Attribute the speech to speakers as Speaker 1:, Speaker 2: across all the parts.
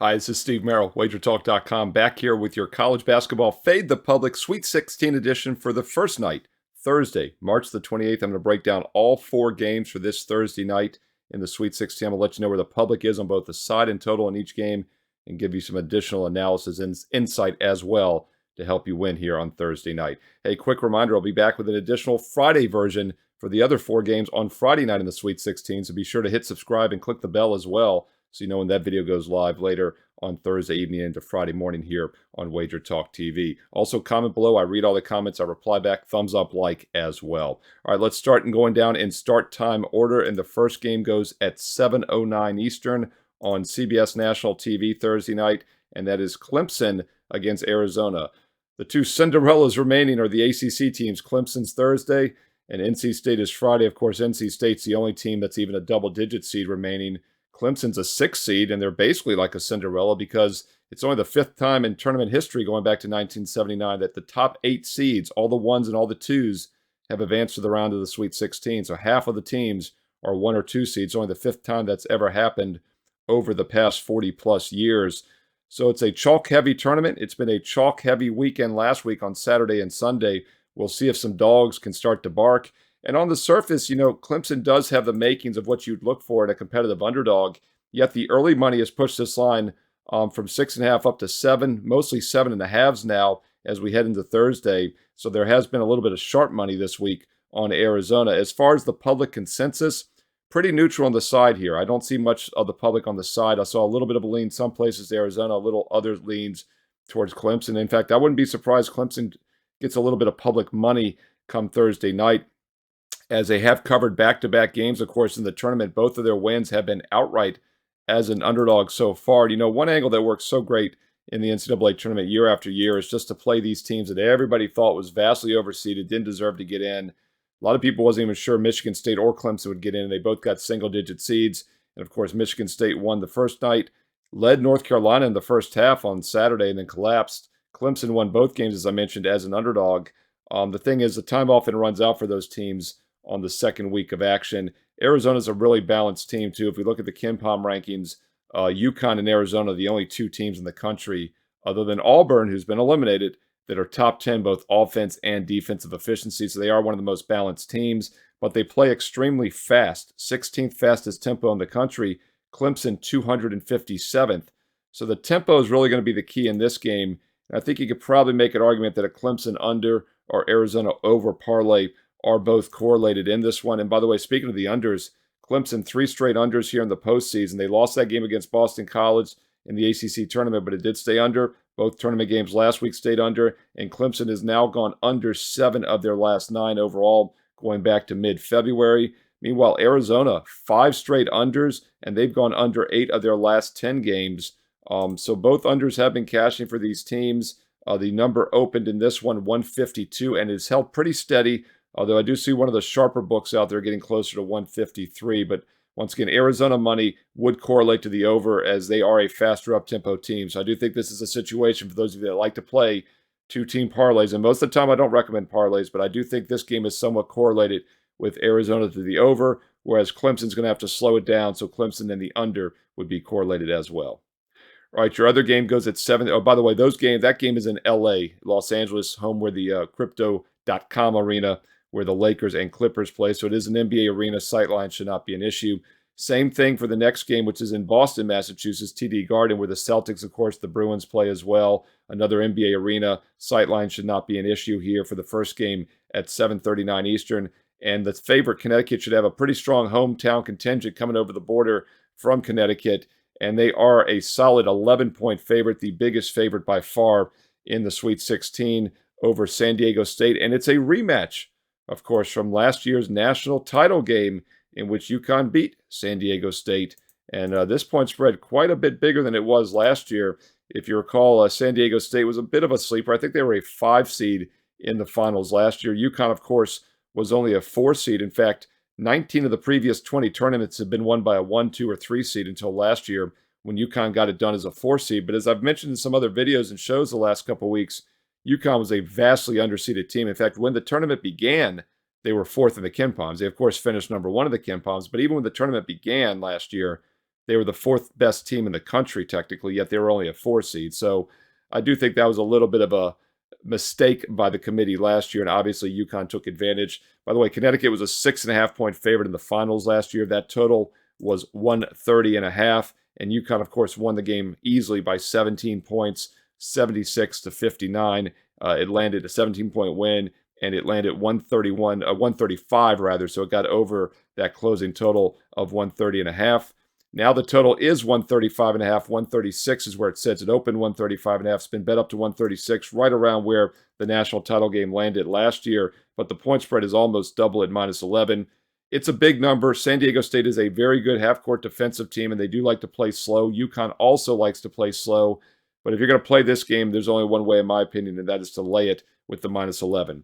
Speaker 1: Hi, this is Steve Merril, WagerTalk.com, back here with your college basketball Fade the Public Sweet 16 edition for the first night, Thursday, March the 28th. I'm going to break down all four games for this Thursday night in the Sweet 16. I'm going to let you know where the public is on both the side and total in each game and give you some additional analysis and insight as well to help you win here on Thursday night. Hey, quick reminder, I'll be back with an additional Friday version for the other four games on Friday night in the Sweet 16, so be sure to hit subscribe and click the bell as well, so you know when that video goes live later on Thursday evening into Friday morning here on Wager Talk TV. Also, comment below. I read all the comments. I reply back. Thumbs up, like as well. All right, let's start and going down in start time order. And the first game goes at 7:09 Eastern on CBS National TV Thursday night, and that is Clemson against Arizona. The two Cinderellas remaining are the ACC teams. Clemson's Thursday, and NC State is Friday. Of course, NC State's the only team that's even a double-digit seed remaining. Clemson's a 6th seed, and they're basically like a Cinderella because it's only the 5th time in tournament history going back to 1979 that the top 8 seeds, all the 1s and all the 2s, have advanced to the round of the Sweet 16. So half of the teams are 1 or 2 seeds. It's only the 5th time that's ever happened over the past 40-plus years. So it's a chalk-heavy tournament. It's been a chalk-heavy weekend last week on Saturday and Sunday. We'll see if some dogs can start to bark. And on the surface, you know, Clemson does have the makings of what you'd look for in a competitive underdog. Yet the early money has pushed this line from 6.5 up to 7, mostly 7.5 now as we head into Thursday. So there has been a little bit of sharp money this week on Arizona. As far as the public consensus, pretty neutral on the side here. I don't see much of the public on the side. I saw a little bit of a lean some places to Arizona, a little other leans towards Clemson. In fact, I wouldn't be surprised Clemson gets a little bit of public money come Thursday night, as they have covered back-to-back games, of course, in the tournament. Both of their wins have been outright as an underdog so far. You know, one angle that works so great in the NCAA tournament year after year is just to play these teams that everybody thought was vastly overseeded, didn't deserve to get in. A lot of people wasn't even sure Michigan State or Clemson would get in, and they both got single-digit seeds. And, of course, Michigan State won the first night, led North Carolina in the first half on Saturday, and then collapsed. Clemson won both games, as I mentioned, as an underdog. The thing is, the time often runs out for those teams on the second week of action. Arizona's a really balanced team, too. If we look at the KenPom rankings, UConn and Arizona are the only two teams in the country, other than Auburn, who's been eliminated, that are top 10 both offense and defensive efficiency. So they are one of the most balanced teams, but they play extremely fast. 16th fastest tempo in the country, Clemson 257th. So the tempo is really going to be the key in this game. And I think you could probably make an argument that a Clemson under or Arizona over parlay are both correlated in this one. And by the way, speaking of the unders, Clemson 3 straight unders here in the postseason. They lost that game against Boston College in the ACC tournament, but it did stay under. Both tournament games last week stayed under, and Clemson has now gone under 7 of their last 9 overall, going back to mid-February. Meanwhile, Arizona, 5 straight unders, and they've gone under 8 of their last 10 games. So both unders have been cashing for these teams. The number opened in this one, 152, and is held pretty steady. Although I do see one of the sharper books out there getting closer to 153. But once again, Arizona money would correlate to the over, as they are a faster up-tempo team. So I do think this is a situation for those of you that like to play two-team parlays. And most of the time I don't recommend parlays, but I do think this game is somewhat correlated with Arizona to the over, whereas Clemson's going to have to slow it down. So Clemson and the under would be correlated as well. All right, your other game goes at 7. Oh, by the way, that game is in L.A., Los Angeles, home where the Crypto.com arena, where the Lakers and Clippers play. So it is an NBA arena. Sightline should not be an issue. Same thing for the next game, which is in Boston, Massachusetts, TD Garden, where the Celtics, of course, the Bruins play as well. Another NBA arena. Sightline should not be an issue here for the first game at 7:39 Eastern. And the favorite, Connecticut, should have a pretty strong hometown contingent coming over the border from Connecticut. And they are a solid 11-point favorite, the biggest favorite by far in the Sweet 16 over San Diego State. And it's a rematch, of course, from last year's national title game in which UConn beat San Diego State. And this point spread quite a bit bigger than it was last year. If you recall, San Diego State was a bit of a sleeper. I think they were a 5 seed in the finals last year. UConn, of course, was only a 4 seed. In fact, 19 of the previous 20 tournaments have been won by a 1, 2, or 3 seed until last year when UConn got it done as a 4 seed. But as I've mentioned in some other videos and shows the last couple of weeks, UConn was a vastly underseeded team. In fact, when the tournament began, they were 4th in the KenPoms. They, of course, finished number 1 in the KenPoms, but even when the tournament began last year, they were the fourth best team in the country technically, yet they were only a 4 seed. So I do think that was a little bit of a mistake by the committee last year, and obviously UConn took advantage. By the way, Connecticut was a 6.5-point favorite in the finals last year. That total was 130.5, and UConn, of course, won the game easily by 17 points, 76-59. It landed a 17-point win, and it landed 135 rather, so it got over that closing total of 130.5. Now the total is 135.5. 136 is where it sits. It opened 135.5. It's been bet up to 136, right around where the national title game landed last year. But the point spread is almost double at -11. It's a big number. San Diego State is a very good half-court defensive team, and they do like to play slow. UConn also likes to play slow. But if you're going to play this game, there's only one way, in my opinion, and that is to lay it with the -11.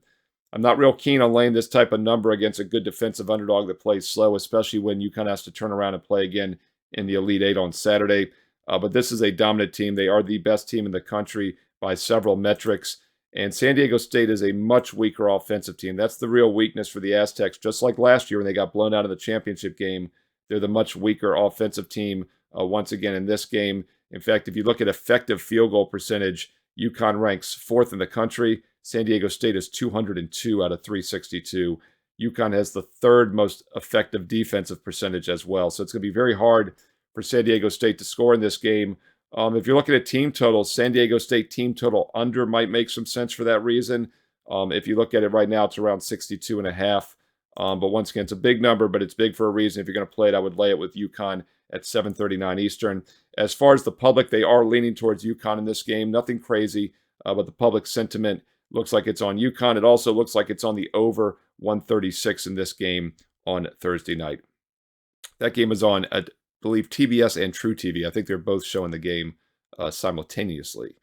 Speaker 1: I'm not real keen on laying this type of number against a good defensive underdog that plays slow, especially when UConn has to turn around and play again in the Elite Eight on Saturday. But this is a dominant team. They are the best team in the country by several metrics. And San Diego State is a much weaker offensive team. That's the real weakness for the Aztecs. Just like last year when they got blown out in the championship game, they're the much weaker offensive team once again in this game. In fact, if you look at effective field goal percentage, UConn ranks 4th in the country. San Diego State is 202 out of 362. UConn has the 3rd most effective defensive percentage as well. So it's going to be very hard for San Diego State to score in this game. If you're looking at team totals, San Diego State team total under might make some sense for that reason. If you look at it right now, it's around 62.5. But once again, it's a big number, but it's big for a reason. If you're going to play it, I would lay it with UConn at 7:39 Eastern. As far as the public, they are leaning towards UConn in this game. Nothing crazy, but the public sentiment looks like it's on UConn. It also looks like it's on the over 136 in this game on Thursday night. That game is on, I believe, TBS and True TV. I think they're both showing the game simultaneously.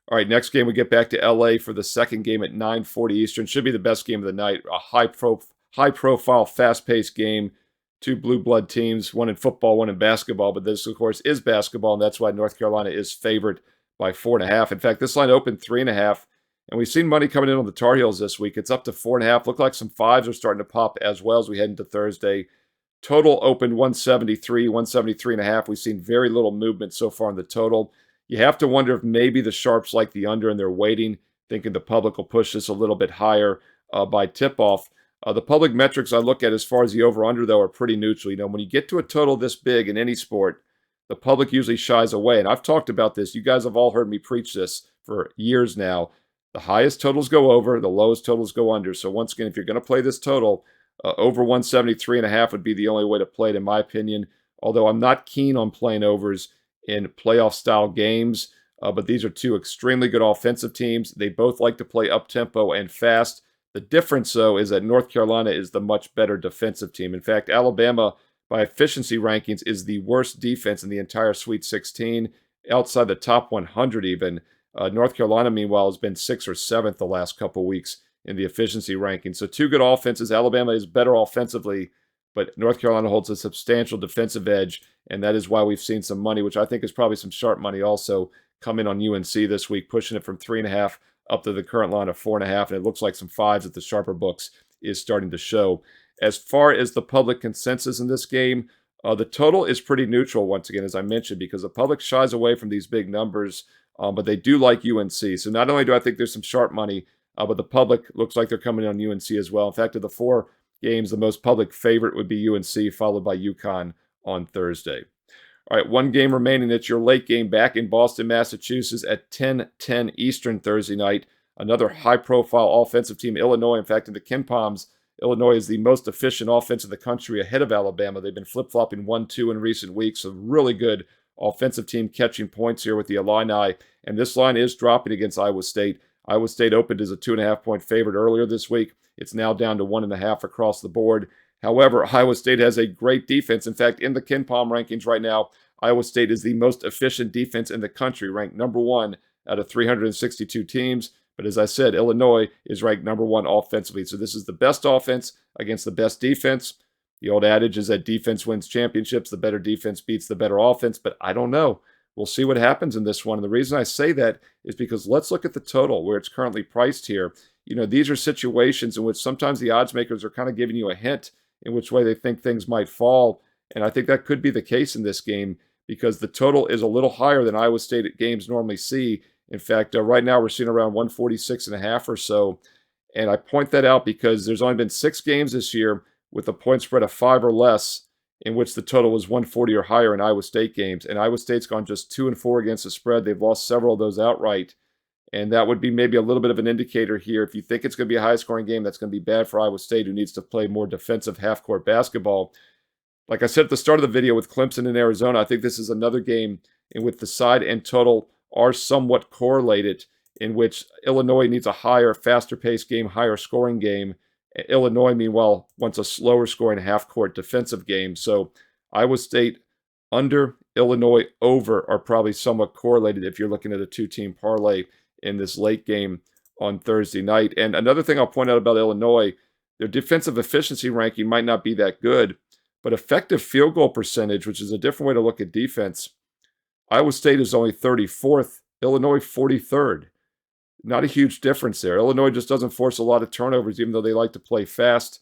Speaker 1: All right, next game we get back to LA for the second game at 9:40 Eastern. Should be the best game of the night. A high-profile, fast-paced game. 2 blue blood teams, one in football, one in basketball. But this, of course, is basketball, and that's why North Carolina is favored by 4.5. In fact, this line opened 3.5. And we've seen money coming in on the Tar Heels this week. It's up to 4.5. Look like some 5s are starting to pop as well as we head into Thursday. Total opened 173, 173.5. We've seen very little movement so far in the total. You have to wonder if maybe the Sharps like the under and they're waiting, thinking the public will push this a little bit higher by tip-off. The public metrics I look at as far as the over-under, though, are pretty neutral. You know, when you get to a total this big in any sport, the public usually shies away. And I've talked about this. You guys have all heard me preach this for years now. The highest totals go over, the lowest totals go under. So once again, if you're going to play this total, over 173.5 would be the only way to play it, in my opinion. Although I'm not keen on playing overs in playoff-style games. But these are 2 extremely good offensive teams. They both like to play up-tempo and fast. The difference, though, is that North Carolina is the much better defensive team. In fact, Alabama, by efficiency rankings, is the worst defense in the entire Sweet 16, outside the top 100 even. North Carolina, meanwhile, has been 6th or 7th the last couple weeks in the efficiency rankings. So 2 good offenses. Alabama is better offensively, but North Carolina holds a substantial defensive edge, and that is why we've seen some money, which I think is probably some sharp money also, come in on UNC this week, pushing it from 3.5 up to the current line of 4.5, and it looks like some 5s at the sharper books is starting to show. As far as the public consensus in this game, the total is pretty neutral, once again, as I mentioned, because the public shies away from these big numbers. But they do like UNC. So not only do I think there's some sharp money, but the public looks like they're coming in on UNC as well. In fact, of the 4 games, the most public favorite would be UNC, followed by UConn on Thursday. All right, 1 game remaining. It's your late game back in Boston, Massachusetts at 10:10 Eastern Thursday night. Another high-profile offensive team, Illinois. In fact, in the KenPoms, Illinois is the most efficient offense in the country ahead of Alabama. They've been flip-flopping 1-2 in recent weeks. A really good offensive team catching points here with the Illini. And this line is dropping against Iowa State. Iowa State opened as a 2.5-point favorite earlier this week. It's now down to 1.5 across the board. However, Iowa State has a great defense. In fact, in the KenPom rankings right now, Iowa State is the most efficient defense in the country, ranked number 1 out of 362 teams. But as I said, Illinois is ranked number 1 offensively. So this is the best offense against the best defense. The old adage is that defense wins championships. The better defense beats the better offense. But I don't know. We'll see what happens in this one. And the reason I say that is because let's look at the total where it's currently priced here. You know, these are situations in which sometimes the odds makers are kind of giving you a hint in which way they think things might fall. And I think that could be the case in this game. because the total is a little higher than Iowa State games normally see. In fact, right now we're seeing around 146.5 or so. And I point that out because there's only been 6 games this year with a point spread of 5 or less in which the total was 140 or higher in Iowa State games. And Iowa State's gone just 2-4 against the spread. They've lost several of those outright. And that would be maybe a little bit of an indicator here. If you think it's going to be a high-scoring game, that's going to be bad for Iowa State, who needs to play more defensive half-court basketball. Like I said at the start of the video with Clemson and Arizona, I think this is another game in which the side and total are somewhat correlated, in which Illinois needs a higher, faster-paced game, higher-scoring game. Illinois, meanwhile, wants a slower-scoring half-court defensive game. So Iowa State under, Illinois over are probably somewhat correlated if you're looking at a two-team parlay in this late game on Thursday night. And another thing I'll point out about Illinois, their defensive efficiency ranking might not be that good, but effective field goal percentage, which is a different way to look at defense, Iowa State is only 34th, Illinois 43rd. Not a huge difference there. Illinois just doesn't force a lot of turnovers, even though they like to play fast.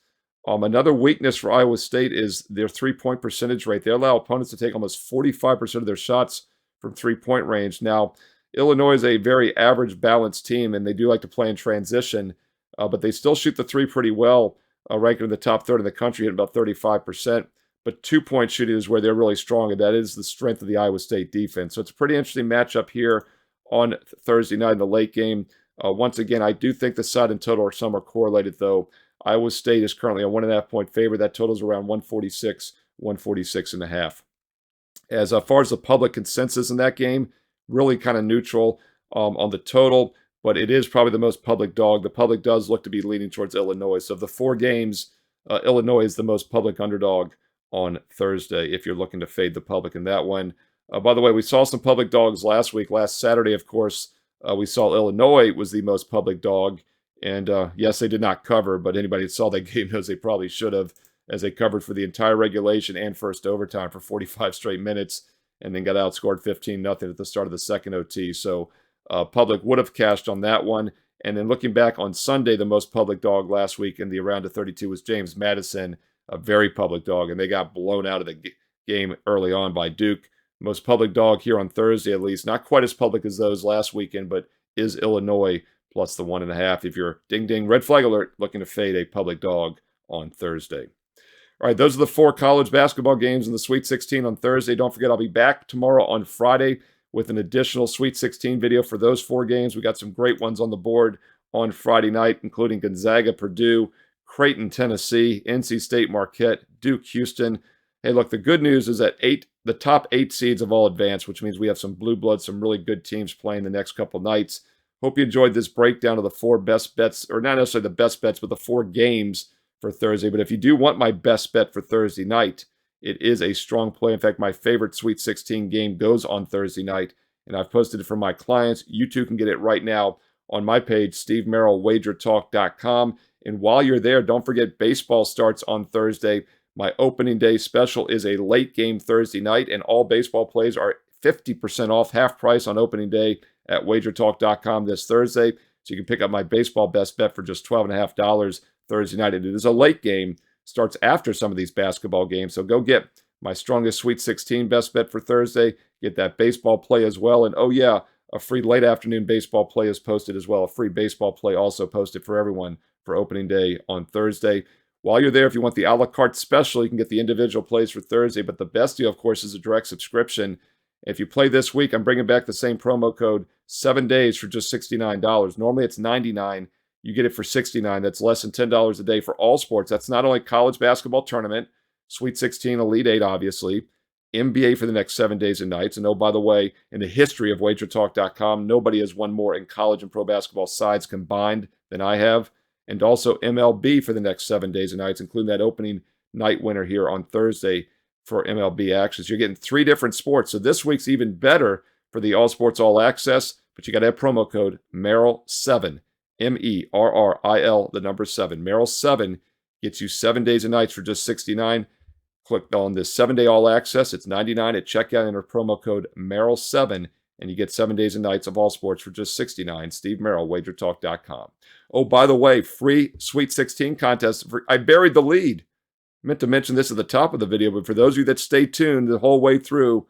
Speaker 1: Another weakness for Iowa State is their three-point percentage rate. They allow opponents to take almost 45% of their shots from three-point range. Now, Illinois is a very average, balanced team, and they do like to play in transition, but they still shoot the three pretty well, ranking in the top third in the country at about 35%. But two-point shooting is where they're really strong, and that is the strength of the Iowa State defense. So it's a pretty interesting matchup here on Thursday night in the late game. Once again, I do think the side and total are somewhat correlated, though. Iowa State is currently a 1.5-point favorite. That total is around 146, 146.5. As far as the public consensus in that game, really kind of neutral on the total, but it is probably the most public dog. The public does look to be leaning towards Illinois. So of the 4 games, Illinois is the most public underdog on Thursday if you're looking to fade the public in that one. By the way, we saw some public dogs last week. Last Saturday, of course, we saw Illinois was the most public dog. And yes, they did not cover, but anybody that saw that game knows they probably should have, as they covered for the entire regulation and first overtime for 45 straight minutes, and then got outscored 15-0 at the start of the second OT. So public would have cashed on that one. And then looking back on Sunday, the most public dog last week in the round of 32 was James Madison, a very public dog, and they got blown out of the game early on by Duke. Most public dog here on Thursday, at least. Not quite as public as those last weekend, but is Illinois plus the 1.5 if you're ding-ding, red flag alert, looking to fade a public dog on Thursday. All right, those are the 4 college basketball games in the Sweet 16 on Thursday. Don't forget, I'll be back tomorrow on Friday with an additional Sweet 16 video for those 4 games. We got some great ones on the board on Friday night, including Gonzaga, Purdue, Creighton, Tennessee, NC State, Marquette, Duke, Houston. Hey, look, the good news is that the top 8 seeds have all advanced, which means we have some blue blood, some really good teams playing the next couple nights. Hope you enjoyed this breakdown of the 4 best bets, or not necessarily the best bets, but the 4 games for Thursday. But if you do want my best bet for Thursday night, it is a strong play. In fact, my favorite Sweet 16 game goes on Thursday night, and I've posted it for my clients. You too can get it right now on my page, Steve Merril, WagerTalk.com. And while you're there, don't forget baseball starts on Thursday. My opening day special is a late game Thursday night, and all baseball plays are 50% off, half price on opening day at WagerTalk.com this Thursday. So you can pick up my baseball best bet for just $12.50 Thursday night. And it is a late game, starts after some of these basketball games. So go get my strongest Sweet 16 best bet for Thursday. Get that baseball play as well. And oh yeah, a free late afternoon baseball play is posted as well. A free baseball play also posted for everyone for opening day on Thursday. While you're there, if you want the a la carte special, you can get the individual plays for Thursday. But the best deal, of course, is a direct subscription. If you play this week, I'm bringing back the same promo code, 7 days for just $69. Normally it's $99. You get it for $69. That's less than $10 a day for all sports. That's not only college basketball tournament, Sweet 16, Elite 8, obviously, NBA for the next 7 days and nights. And oh, by the way, in the history of WagerTalk.com, nobody has won more in college and pro basketball sides combined than I have. And also MLB for the next 7 days and nights, including that opening night winner here on Thursday for MLB actions. You're getting 3 different sports. So this week's even better for the All Sports All Access, but you got to have promo code Merril7, Merril, the number 7. Merril7 gets you 7 days and nights for just $69. Click on this 7-day All Access. It's $99 at checkout. Enter promo code Merril7, and you get 7 days and nights of all sports for just $69. Steve Merril, WagerTalk.com. Oh, by the way, free Sweet 16 contest. I buried the lead. Meant to mention this at the top of the video, but for those of you that stay tuned the whole way through,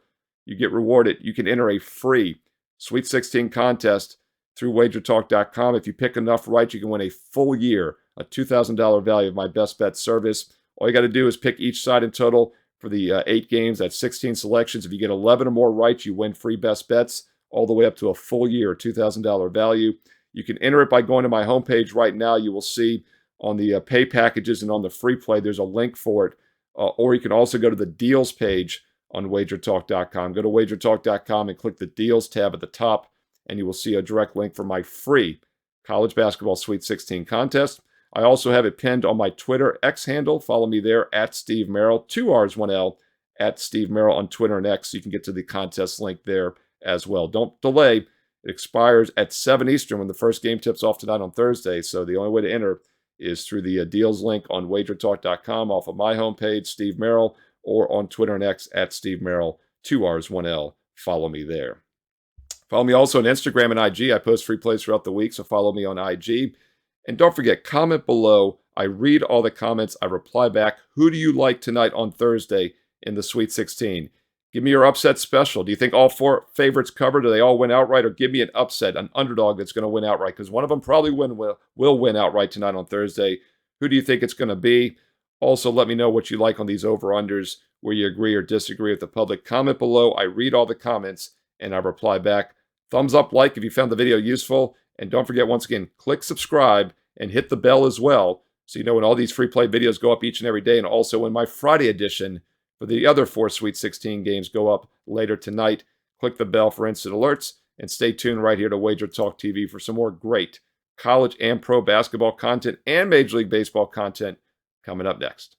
Speaker 1: you get rewarded. You can enter a free Sweet 16 contest through WagerTalk.com. If you pick enough right, you can win a full year, a $2,000 value of my best bet service. All you got to do is pick each side in total for the 8 games. That's 16 selections. If you get 11 or more right, you win free best bets all the way up to a full year, $2,000 value. You can enter it by going to my homepage right now. You will see on the pay packages and on the free play, there's a link for it. Or you can also go to the deals page on WagerTalk.com. Go to WagerTalk.com and click the deals tab at the top, and you will see a direct link for my free college basketball Sweet 16 contest. I also have it pinned on my Twitter X handle. Follow me there at Steve Merril, 2 R's, 1 L, at Steve Merril on Twitter and X. So you can get to the contest link there as well. Don't delay. It expires at 7 Eastern when the first game tips off tonight on Thursday. So the only way to enter is through the deals link on WagerTalk.com off of my homepage, Steve Merril, or on Twitter and X at Steve Merril, 2 R's, 1 L. Follow me there. Follow me also on Instagram and IG. I post free plays throughout the week, so follow me on IG. And don't forget, comment below. I read all the comments. I reply back. Who do you like tonight on Thursday in the Sweet 16? Give me your upset special. Do you think all 4 favorites cover? Do they all win outright? Or give me an upset, an underdog that's going to win outright? Because one of them probably will win outright tonight on Thursday. Who do you think it's going to be? Also, let me know what you like on these over-unders, where you agree or disagree with the public. Comment below. I read all the comments, and I reply back. Thumbs up, like if you found the video useful. And don't forget, once again, click subscribe and hit the bell as well, so you know when all these free play videos go up each and every day, and also when my Friday edition for the other 4 Sweet 16 games go up later tonight. Click the bell for instant alerts, and stay tuned right here to Wager Talk TV for some more great college and pro basketball content and Major League Baseball content coming up next.